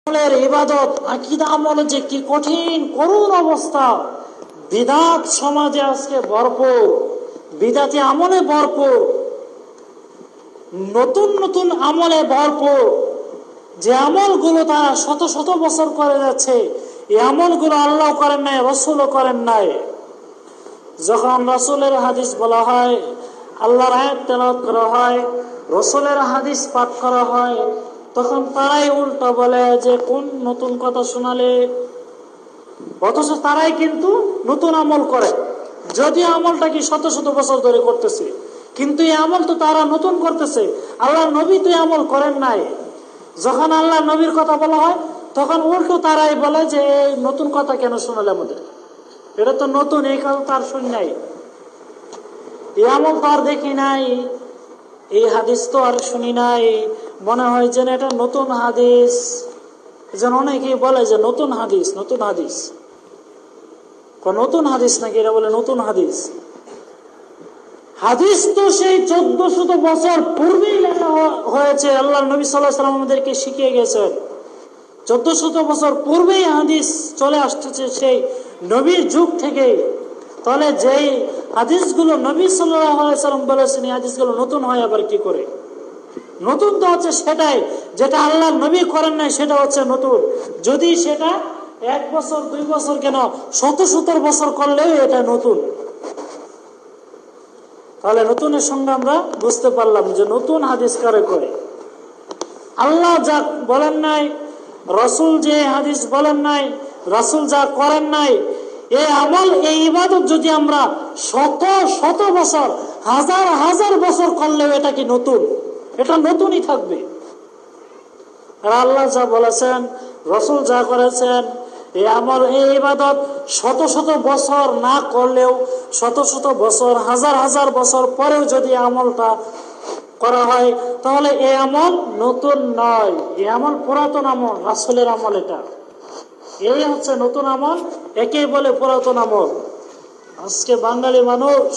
আমলের ইবাদত আকীদা আমলে যে কি কঠিন করুণ অবস্থা। বিদআত সমাজে আজকে ভরপুর, বিদআতি আমলে ভরপুর, নতুন নতুন আমলে ভরপুর। যে আমলগুলো তারা শত শত বছর করে যাচ্ছে, এই আমলগুলো আল্লাহ করেন নাই, রাসূলও করেন নাই। যখন রাসূলের হাদিস বলা হয়, আল্লাহর আয়াত তেলাওয়াত করা হয়, রাসূলের হাদিস পাঠ করা হয়, তখন তারাই উল্টো বলে যে কোন নতুন কথা শোনালে। অথচ তারাই কিন্তু নতুন আমল করে, যদিও আমলটা কি শত শত বছর ধরে করতেছে, কিন্তু এই আমল তো তারা নতুন করতেছে। আল্লাহর নবী তো এই আমল করেন নাই। যখন আল্লাহ নবীর কথা বলা হয়, তখন উল্টো তারাই বলে যে এই নতুন কথা কেন শোনালে আমাদের, এটা তো নতুন, এই কথা তো আর শুনি নাই, এই আমল তো আর দেখি নাই, এই হাদিস তো আর শুনি নাই, মনে হয় যেন এটা নতুন হাদিস। যেন অনেকেই বলে যে নতুন হাদিস, নতুন হাদিস, নতুন হাদিস নাকি এরা বলে নতুন হাদিস। হাদিস তো সেই 1400 বছর পূর্বেই লেখা হয়েছে। আল্লাহ নবী সাল্লাল্লাহু আলাইহি ওয়াসাল্লাম আমাদেরকে শিখিয়ে গেছেন, 1400 বছর পূর্বেই হাদিস চলে আসতেছে সেই নবীর যুগ থেকে। তাহলে যেই হাদিসগুলো নবী সাল্লাল্লাহু আলাইহি ওয়াসাল্লাম বলেছেন, এই হাদিসগুলো নতুন হয় আবার কি করে? নতুন তো হচ্ছে সেটাই যেটা আল্লাহ নবী করেন নাই, সেটা হচ্ছে নতুন। যদি সেটা 1 বছর 2 বছর কেন, শত শত বছর করলেও এটা নতুন। তাহলে নতুনের সঙ্গে আমরা বুঝতে পারলাম যে নতুন হাদিস কারে করে। আল্লাহ যা বলেন নাই, রাসূল যে হাদিস বলেন নাই, রাসূল যা করেন নাই, এই আমল, এই ইবাদত যদি আমরা শত শত বছর, হাজার হাজার বছর করলেও এটা কি নতুন? এটা নতুনই থাকবে। আর আল্লাহ যা বলেছেন, রাসূল যা করেছেন, এই আমল, এই ইবাদত শত শত বছর না করলেও, শত শত বছর, হাজার হাজার বছর পরেও যদি আমলটা করা হয়, তাহলে এই আমল নতুন নয়, এই আমল পুরাতন আমল, রাসূলের আমল। এটা এই হচ্ছে নতুন আমল, একেই বলে পুরাতন আমল। আজকে বাঙালি মানুষ,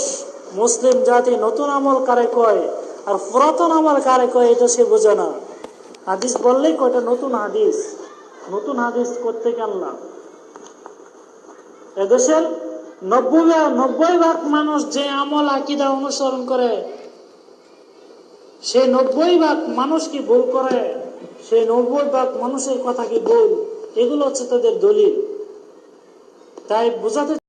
মুসলিম জাতি নতুন আমল কারে কয় আর পুরাতন আমল কারে কয় এটা সে বোঝে না। হাদিস বললেই কয়টা নতুন হাদিস, নতুন হাদিস করতে গেলাম। এদেশের 90% মানুষ যে আমল আকীদা অনুসরণ করে, সেই 90% মানুষ কি ভুল করে? সেই 90% মানুষের কথা কি ভুল? এগুলো হচ্ছে তাদের দলিল। তাই বোঝাতে